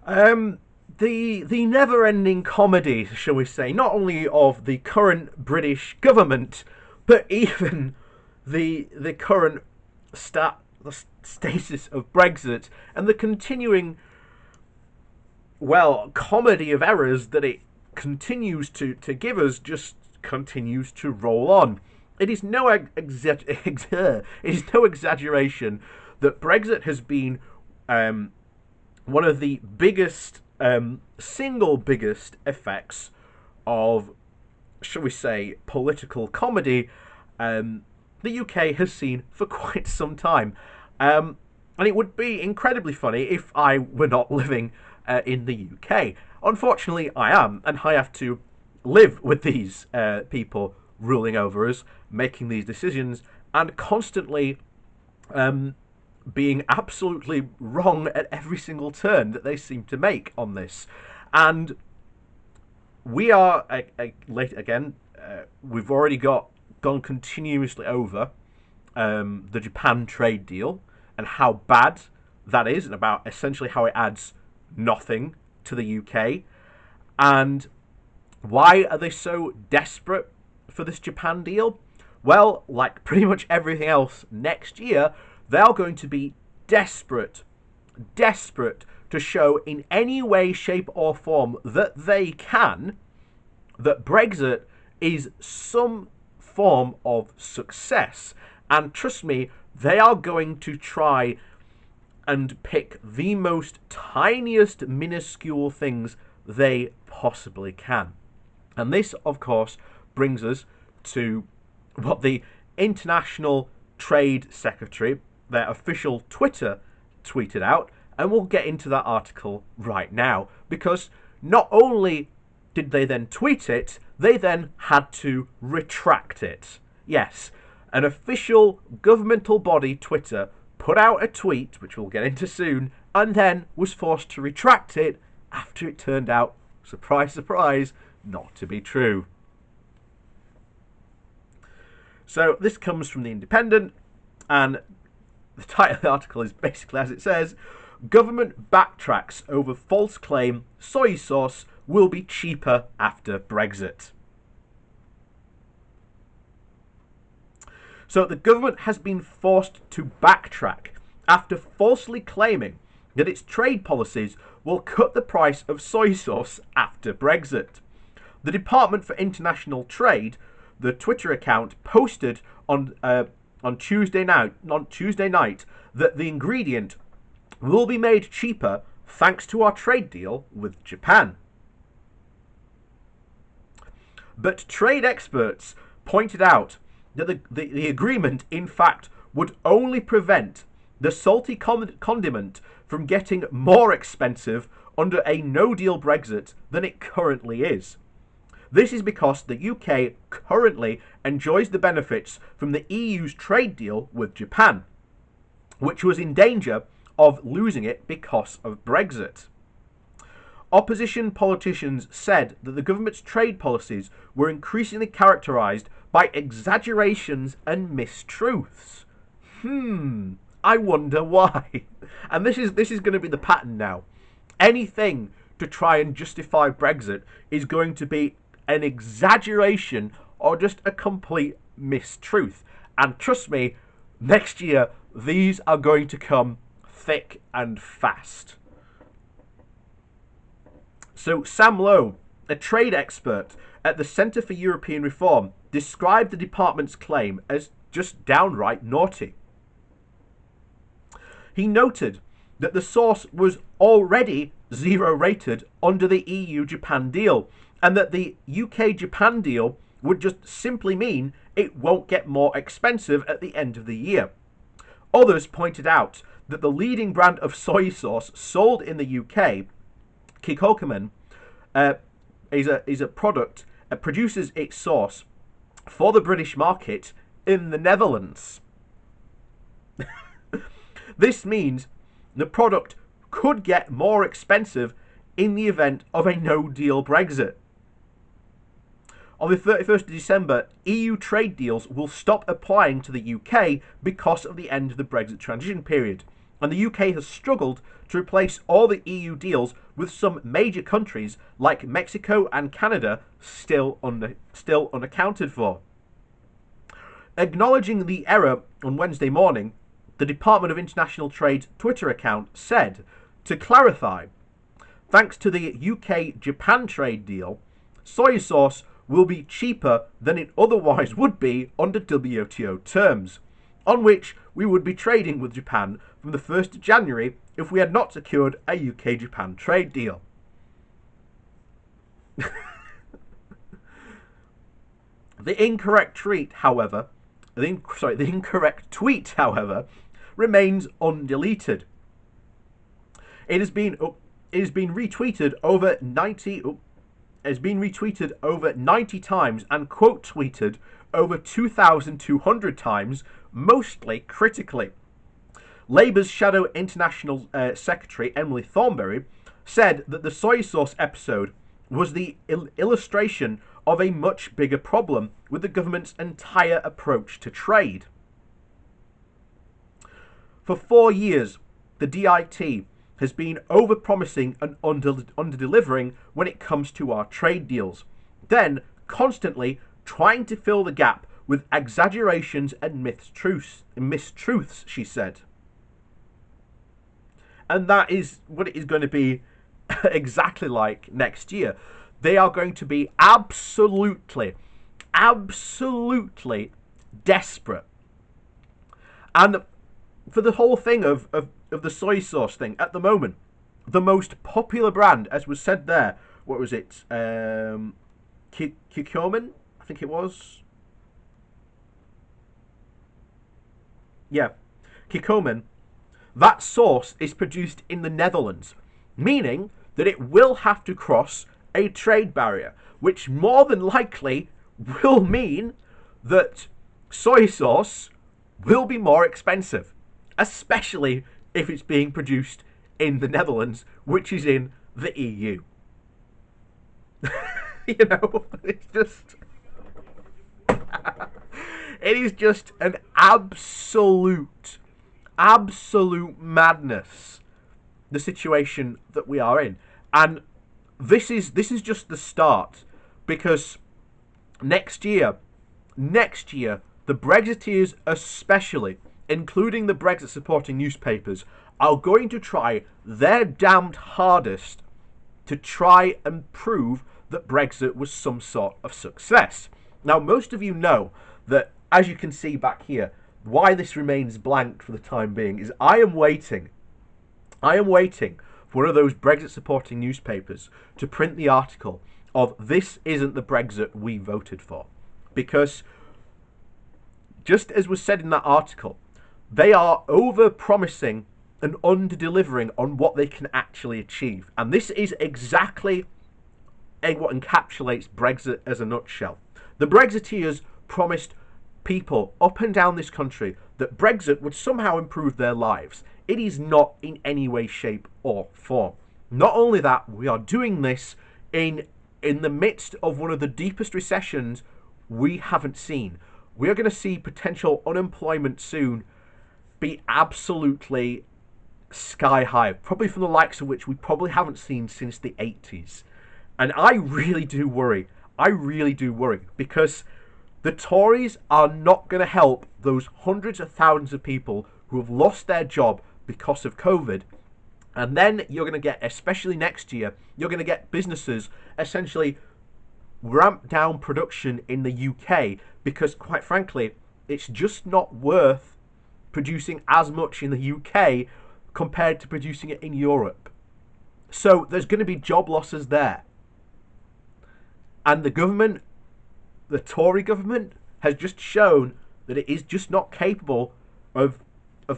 The never-ending comedy, shall we say, not only of the current British government, but even the current status of Brexit and the continuing, well, comedy of errors that it continues to give us just continues to roll on. It is no it is no exaggeration that Brexit has been one of the biggest, single biggest effects of, shall we say, political comedy the UK has seen for quite some time. And it would be incredibly funny if I were not living in the UK. Unfortunately, I am, and I have to live with these people ruling over us, making these decisions, and constantly being absolutely wrong at every single turn that they seem to make on this. And we are, late again, we've already gone continuously over the Japan trade deal and how bad that is, and about essentially how it adds nothing to the UK. And why are they so desperate for this Japan deal? Well, like pretty much everything else next year, they are going to be desperate to show in any way, shape, or form that they can that Brexit is some form of success. And trust me, they are going to try and pick the most tiniest, minuscule things they possibly can. And this, of course, brings us to what the International Trade Secretary, their official Twitter, tweeted out. And we'll get into that article right now. Because not only did they then tweet it, they then had to retract it. Yes, an official governmental body, Twitter, put out a tweet, which we'll get into soon, and then was forced to retract it after it turned out, surprise, surprise, not to be true. So this comes from The Independent, and the title of the article is basically as it says: government backtracks over false claim soy sauce will be cheaper after Brexit. So the government has been forced to backtrack after falsely claiming that its trade policies will cut the price of soy sauce after Brexit. The Department for International Trade, the Twitter account, posted on Tuesday night that the ingredient will be made cheaper thanks to our trade deal with Japan. But trade experts pointed out that the agreement, in fact, would only prevent the salty condiment from getting more expensive under a no-deal Brexit than it currently is. This is because the UK currently enjoys the benefits from the EU's trade deal with Japan, which was in danger of losing it because of Brexit. Opposition politicians said that the government's trade policies were increasingly characterised by exaggerations and mistruths. I wonder why. And this is going to be the pattern now. Anything to try and justify Brexit is going to be an exaggeration or just a complete mistruth. And trust me, next year these are going to come thick and fast. So Sam Lowe, a trade expert at the Centre for European Reform, described the department's claim as just downright naughty. He noted that the sauce was already zero rated under the EU-Japan deal, and that the UK-Japan deal would just simply mean it won't get more expensive at the end of the year. Others pointed out that the leading brand of soy sauce sold in the UK, Kikokoman, is a product that produces its sauce for the British market in the Netherlands. This means the product could get more expensive in the event of a no-deal Brexit. On the 31st of December, EU trade deals will stop applying to the UK because of the end of the Brexit transition period. and the UK has struggled to replace all the EU deals, with some major countries like Mexico and Canada still unaccounted for. Acknowledging the error on Wednesday morning, the Department of International Trade's Twitter account said, to clarify, thanks to the UK-Japan trade deal, soy sauce will be cheaper than it otherwise would be under WTO terms, on which we would be trading with Japan from the 1st of January if we had not secured a UK-Japan trade deal. The incorrect tweet, however, remains undeleted. It has been retweeted over 90 times and quote tweeted over 2,200 times, mostly critically. Labour's Shadow International Secretary Emily Thornberry said that the soy sauce episode was the illustration of a much bigger problem with the government's entire approach to trade. For 4 years, the DIT has been over-promising and under-delivering when it comes to our trade deals, then constantly trying to fill the gap with exaggerations and mistruths, she said. And that is what it is going to be exactly like next year. They are going to be absolutely desperate. And for the whole thing of the soy sauce thing, at the moment, the most popular brand, as was said there, what was it? Kikkoman, I think it was. Yeah, Kikkoman. That sauce is produced in the Netherlands, meaning that it will have to cross a trade barrier, which more than likely will mean that soy sauce will be more expensive, especially if it's being produced in the Netherlands, which is in the EU. You know, it's just... it is just an absolute madness, the situation that we are in. And this is just the start, because next year, the Brexiteers especially, including the Brexit supporting newspapers, are going to try their damned hardest to try and prove that Brexit was some sort of success. Now, most of you know that, as you can see back here, why this remains blank for the time being is I am waiting for one of those Brexit supporting newspapers to print the article of "This isn't the Brexit we voted for." Because, just as was said in that article, they are over-promising and under-delivering on what they can actually achieve. And this is exactly what encapsulates Brexit as a nutshell. The Brexiteers promised people up and down this country that Brexit would somehow improve their lives. It is not in any way, shape or form. Not only that, we are doing this in the midst of one of the deepest recessions we haven't seen. We are going to see potential unemployment soon be absolutely sky high, probably from the likes of which we probably haven't seen since the 80s. And I really do worry, because the Tories are not going to help those hundreds of thousands of people who have lost their job because of COVID. And then you're going to get, especially next year, you're going to get businesses essentially ramp down production in the UK because, quite frankly, it's just not worth producing as much in the UK compared to producing it in Europe. So there's going to be job losses there. And the government, the Tory government, has just shown that it is just not capable of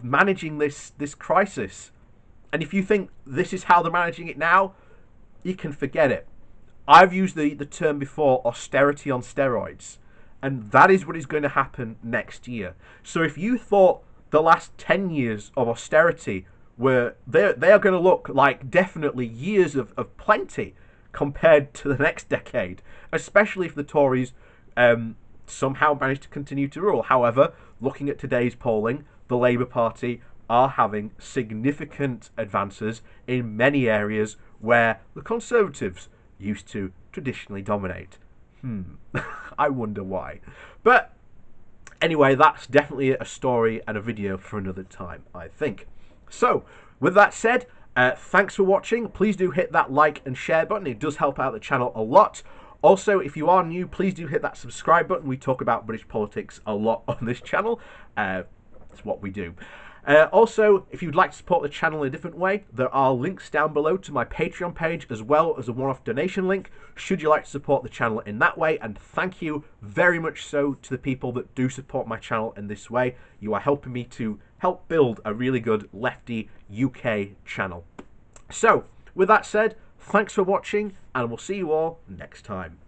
managing this crisis. And if you think this is how they're managing it now, you can forget it. I've used the term before, austerity on steroids. And that is what is going to happen next year. So if you thought the last 10 years of austerity were, they are going to look like definitely years of plenty compared to the next decade, especially if the Tories somehow manage to continue to rule. However, looking at today's polling, the Labour Party are having significant advances in many areas where the Conservatives used to traditionally dominate. I wonder why. But anyway, that's definitely a story and a video for another time, I think. So, with that said, thanks for watching. Please do hit that like and share button. It does help out the channel a lot. Also, if you are new, please do hit that subscribe button. We talk about British politics a lot on this channel. It's what we do. Also, if you'd like to support the channel in a different way, there are links down below to my Patreon page, as well as a one-off donation link, should you like to support the channel in that way. And thank you very much so to the people that do support my channel in this way. You are helping me to help build a really good lefty UK channel. So, with that said, thanks for watching, and we'll see you all next time.